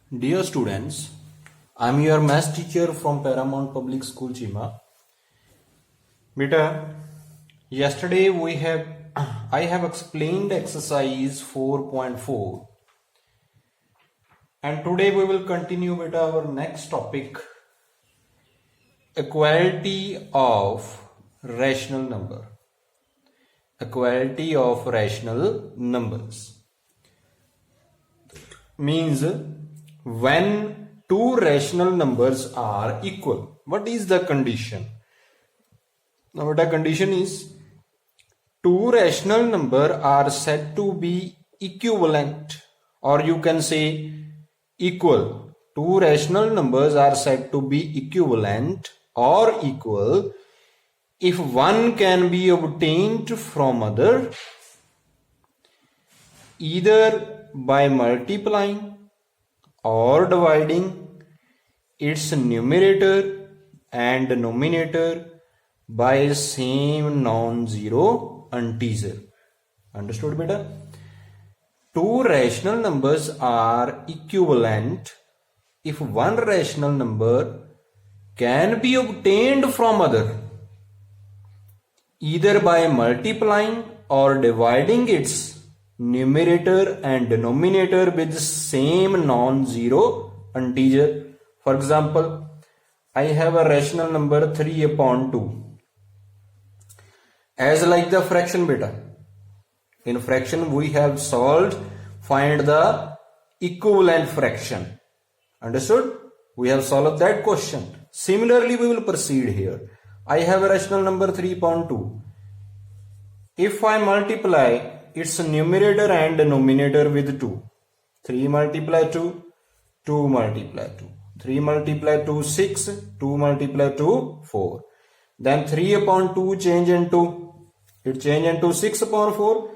Dear students, I am your math teacher from Paramount Public School, Chima. Beta, yesterday I have explained exercise 4.4 and today we will continue with our next topic, equality of rational number. Equality of rational numbers means when two rational numbers are equal. What is the condition? Now the condition is two rational numbers are said to be equivalent, or you can say equal. Two rational numbers are said to be equivalent or equal if one can be obtained from other either by multiplying or dividing its numerator and denominator by same non-zero integer. Understood, beta? Two rational numbers are equivalent if one rational number can be obtained from other either by multiplying or dividing its numerator and denominator with the same non-zero integer. For example, I have a rational number 3 upon 2 as like the fraction, beta. In fraction we have solved, find the equivalent fraction. Understood? We have solved that question. Similarly we will proceed here. I have a rational number 3 upon 2. If I multiply its numerator and denominator with 2, 3 multiply 2, 2 multiply 2, 3 multiply 2, 6, 2 multiply 2, 4. Then 3 upon 2 change into 6 upon 4.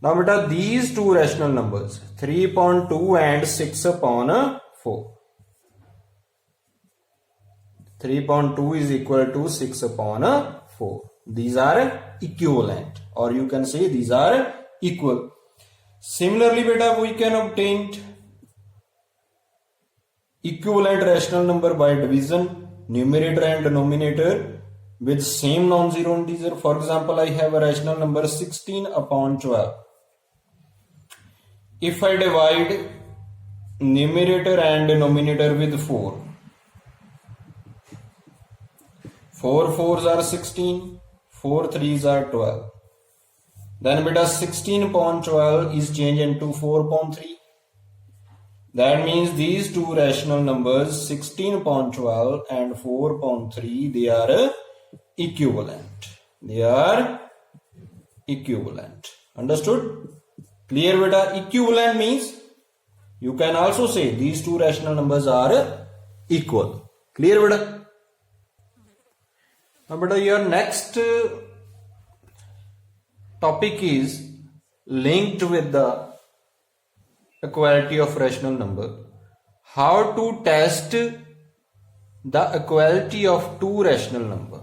Now beta, these two rational numbers 3 upon 2 and 6 upon 4. 3 upon 2 is equal to 6 upon 4. These are equivalent, or you can say these are equal. Similarly, beta, we can obtain equivalent rational number by division, numerator and denominator with same non-zero integer. For example, I have a rational number 16 upon 12. If I divide numerator and denominator with 4, 4 4s are 16, 4 3s are 12. Then beta 16 upon 12 is changed into 4 upon 3. That means these two rational numbers 16 upon 12 and 4 upon 3, they are equivalent. They are equivalent. Understood? Clear, beta? Equivalent means you can also say these two rational numbers are equal. Clear, beta? Now beta, your next topic is linked with the equality of rational number. How to test the equality of two rational number.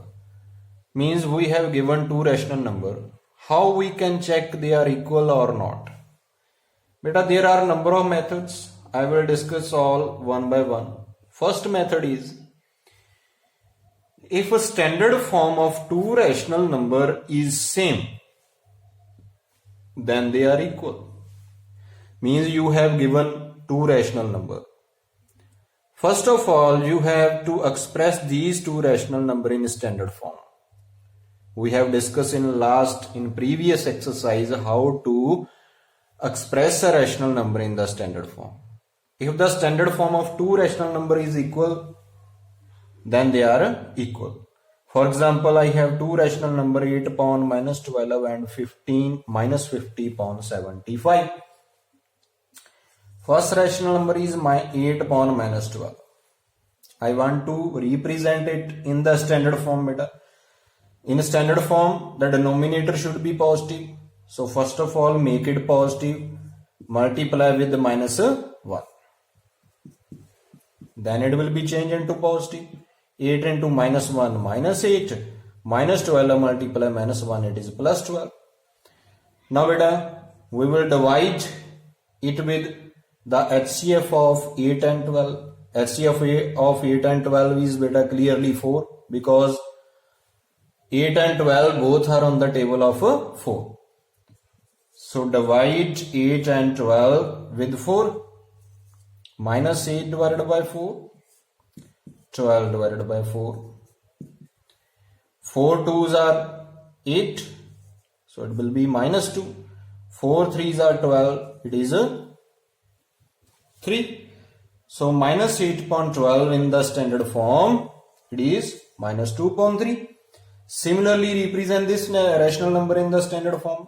Means we have given two rational number. How we can check they are equal or not? Beta, there are number of methods. I will discuss all one by one. First method is, if a standard form of two rational number is same, then they are equal. Means you have given two rational number. First of all, you have to express these two rational number in standard form. We have discussed in previous exercise how to express a rational number in the standard form. If the standard form of two rational number is equal, then they are equal. For example, I have two rational number 8 upon minus 12 and 15 minus 50 upon 75. First rational number is 8 upon minus 12. I want to represent it in the standard form, beta. In standard form, the denominator should be positive. So first of all, make it positive. Multiply with the minus 1. Then it will be changed into positive. 8 into minus 1 minus 8, minus 12 multiply minus 1, it is plus 12. Now beta, we will divide it with the HCF of 8 and 12. HCF of 8 and 12 is beta clearly 4, because 8 and 12 both are on the table of 4. So divide 8 and 12 with 4. Minus 8 divided by 4. 12 divided by 4. 4 2s are 8. So it will be minus 2. 4 3s are 12. It is a 3. So minus 8.12 in the standard form, it is minus 2.3. Similarly, represent this rational number in the standard form.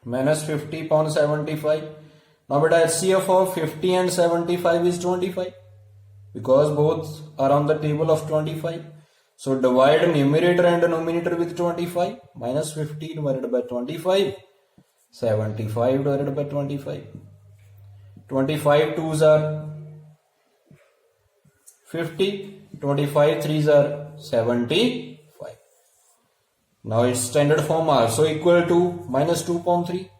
Minus 50.75. Now beta HCF of 50 and 75 is 25, because both are on the table of 25. So divide numerator and denominator with 25. Minus 50 divided by 25. 75 divided by 25. 25 2s are 50. 25 3s are 75. Now its standard form also equal to minus 2.3.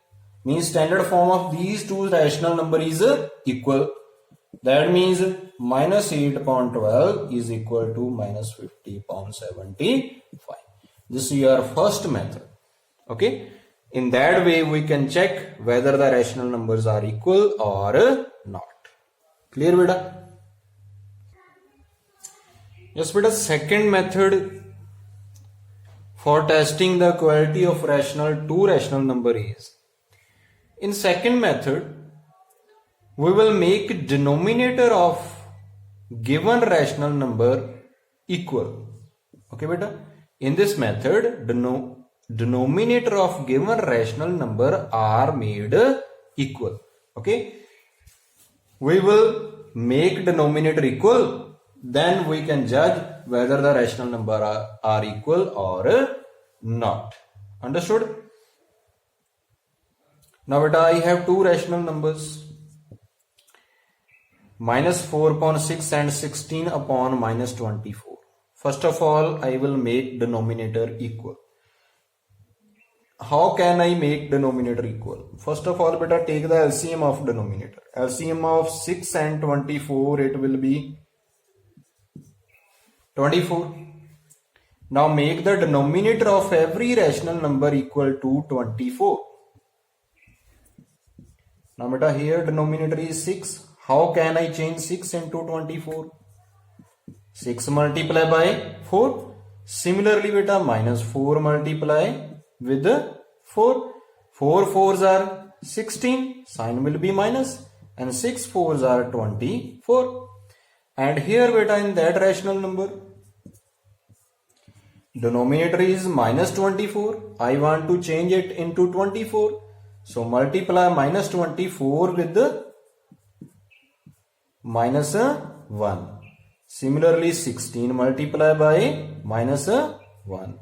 Means standard form of these two rational number is equal. That means minus 8.12 is equal to minus 50.75. This is your first method. Okay. In that way we can check whether the rational numbers are equal or not. Clear beta? Yes beta, second method for testing the equality of two rational number is, in second method we will make denominator of given rational number equal. Okay beta? In this method, denominator of given rational number are made equal. Okay? We will make denominator equal, then we can judge whether the rational number are equal or not. Understood? Now beta, I have two rational numbers, minus 4.6 and 16 upon minus 24. First of all, I will make denominator equal. How can I make denominator equal? First of all, beta, take the LCM of denominator. LCM of 6 and 24, it will be 24. Now make the denominator of every rational number equal to 24. Now beta, here denominator is 6. How can I change 6 into 24? 6 multiply by 4. Similarly beta, minus 4 multiply with 4. 4 4s are 16. Sign will be minus. And 6 4s are 24. And here beta, in that rational number, denominator is minus 24. I want to change it into 24. So multiply minus 24 with minus 1. Similarly, 16 multiply by minus 1.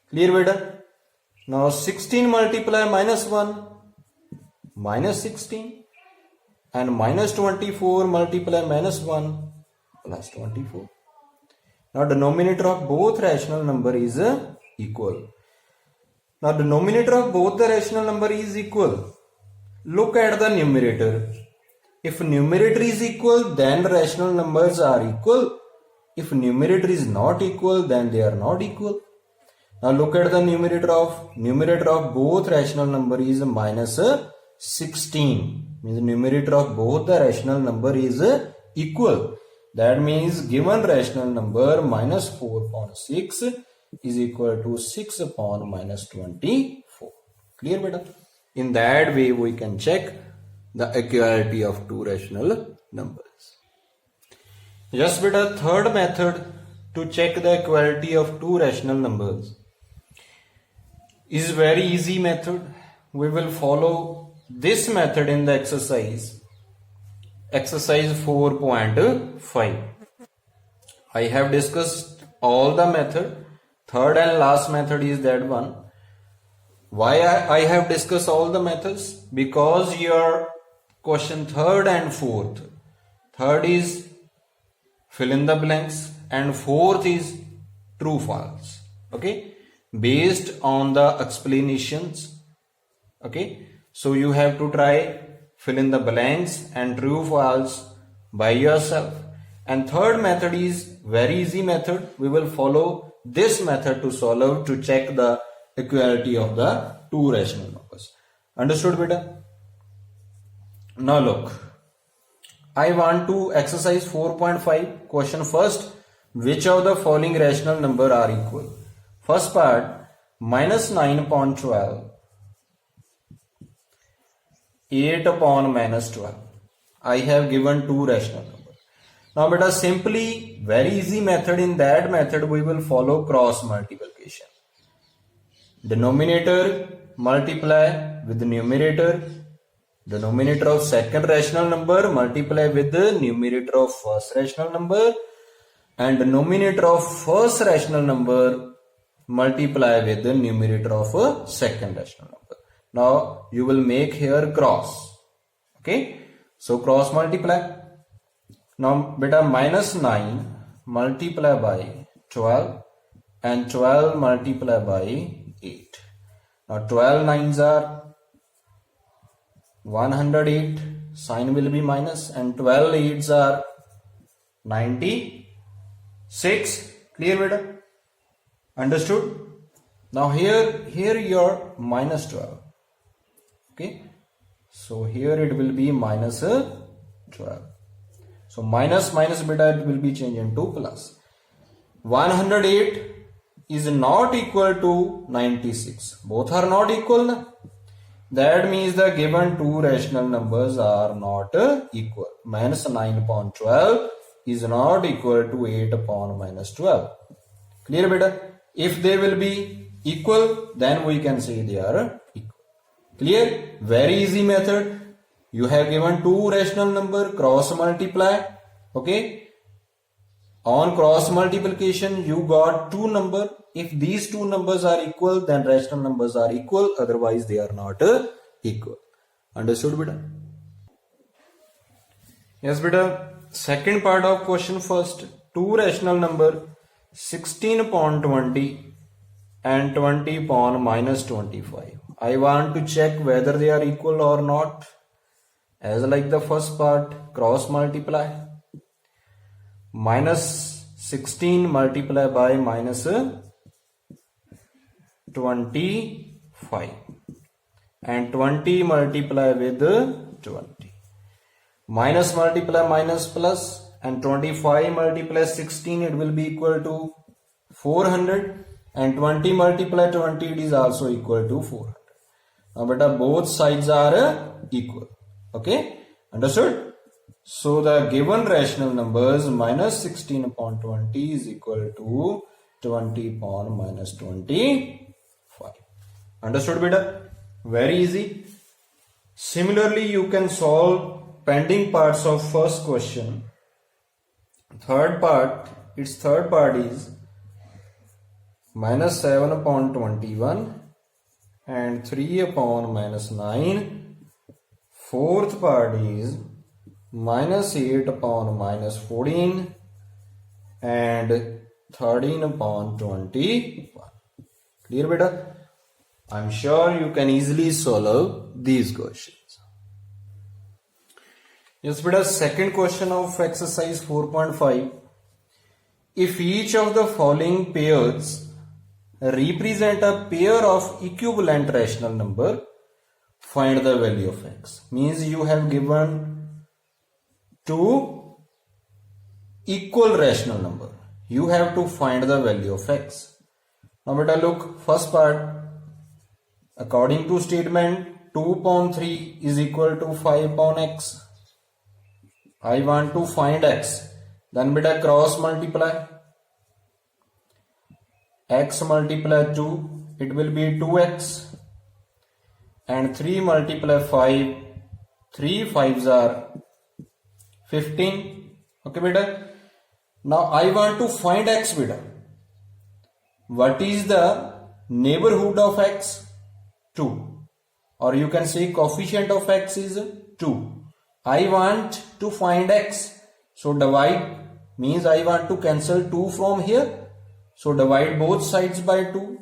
Clear beta? Now 16 multiply minus 1, minus 16, and minus 24 multiply minus 1 plus 24. Now denominator of both rational number is equal. Now denominator of both the rational number is equal. Look at the numerator. If numerator is equal, then rational numbers are equal. If numerator is not equal, then they are not equal. Now look at the numerator of both rational number is minus 16. Means numerator of both the rational number is equal. That means given rational number minus 4.6 is equal to 6 upon minus 24. Clear beta? In that way we can check the equality of two rational numbers. Yes beta, third method to check the equality of two rational numbers is very easy method. We will follow this method in the exercise 4.5. I have discussed all the method. Third and last method is that one. Why I have discussed all the methods? Because your question third and fourth. Third is fill in the blanks and fourth is true false. Okay, based on the explanations. Okay, so you have to try fill in the blanks and true false by yourself. And third method is very easy method. We will follow this method to solve, to check the equality of the two rational numbers. Understood, beta? Now look, I want to exercise 4.5 question first. Which of the following rational number are equal? First part, minus 9 upon 12, 8 upon minus 12. I have given two rational numbers. Now beta, simply very easy method. In that method we will follow cross multiplication. Denominator multiply with the numerator. Denominator of second rational number multiply with the numerator of first rational number, and denominator of first rational number multiply with the numerator of a second rational number. Now you will make here cross. Okay, so cross multiply. Now beta, minus 9 multiply by 12 and 12 multiply by 8. Now 12 nines are 108, sign will be minus, and 12 8s are 96. Clear beta? Understood? Now here your minus 12. Okay, so here it will be minus 12. So minus beta, it will be changed into plus. 108 is not equal to 96. Both are not equal. Na? That means the given two rational numbers are not equal. Minus 9 upon 12 is not equal to 8 upon minus 12. Clear beta? If they will be equal, then we can say they are equal. Clear? Very easy method. You have given two rational number, cross multiply. Okay. On cross multiplication, you got two number. If these two numbers are equal, then rational numbers are equal. Otherwise, they are not equal. Understood, beta? Yes, beta. Second part of question first. Two rational number 16 upon 20 and 20 upon minus 25. I want to check whether they are equal or not. As like the first part, cross multiply. Minus 16 multiply by minus 25 and 20 multiply with 20. Minus multiply minus plus, and 25 multiply 16, it will be equal to 400, and 20 multiply 20, it is also equal to 400. Now beta, both sides are equal. Okay, understood? So the given rational numbers minus 16 upon 20 is equal to 20 upon minus 25. Understood beta? Very easy. Similarly, you can solve pending parts of first question. Third part is minus 7 upon 21 and 3 upon minus 9. Fourth part is minus 8 upon minus 14 and 13 upon 21. Clear beta? I'm sure you can easily solve these questions. Yes beta, second question of exercise 4.5. If each of the following pairs represent a pair of equivalent rational number, find the value of x. Means you have given two equal rational number. You have to find the value of x. Now beta look, first part, according to statement 2 upon 3 is equal to 5 upon x. I want to find x. Then beta cross multiply. X multiply 2, it will be 2x. And 3 multiply 5, 3 5s are 15. Okay beta. Now I want to find x beta. What is the neighborhood of x? 2. Or you can say coefficient of x is 2. I want to find x. So divide means I want to cancel 2 from here. So divide both sides by 2.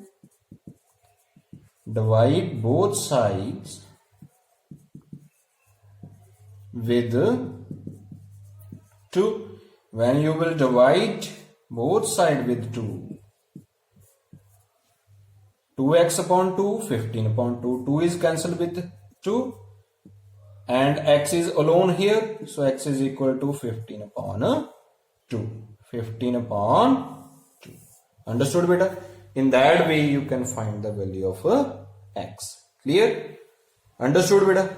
Divide both sides with 2. When you will divide both sides with 2, 2x upon 2, 15 upon 2, 2 is cancelled with 2 and x is alone here, so x is equal to 15 upon 2. 15 upon 2. Understood beta? In that way you can find the value of x. Clear? Understood beta?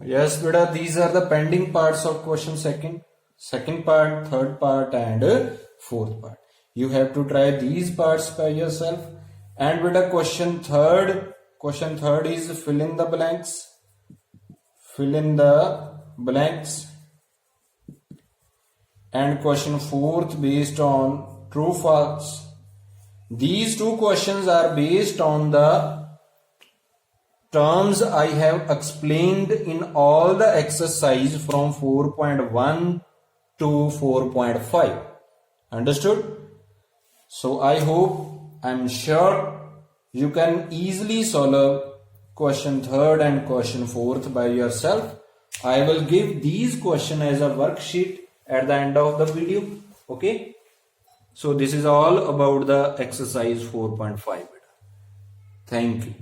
Yes beta, these are the pending parts of question second part, third part and fourth part. You have to try these parts by yourself. And beta, question third is fill in the blanks. Fill in the blanks. And question fourth based on true false. These two questions are based on the terms I have explained in all the exercise from 4.1 to 4.5. Understood? So I hope, I'm sure you can easily solve question third and question fourth by yourself. I will give these questions as a worksheet at the end of the video. Okay. So this is all about the exercise 4.5. Thank you.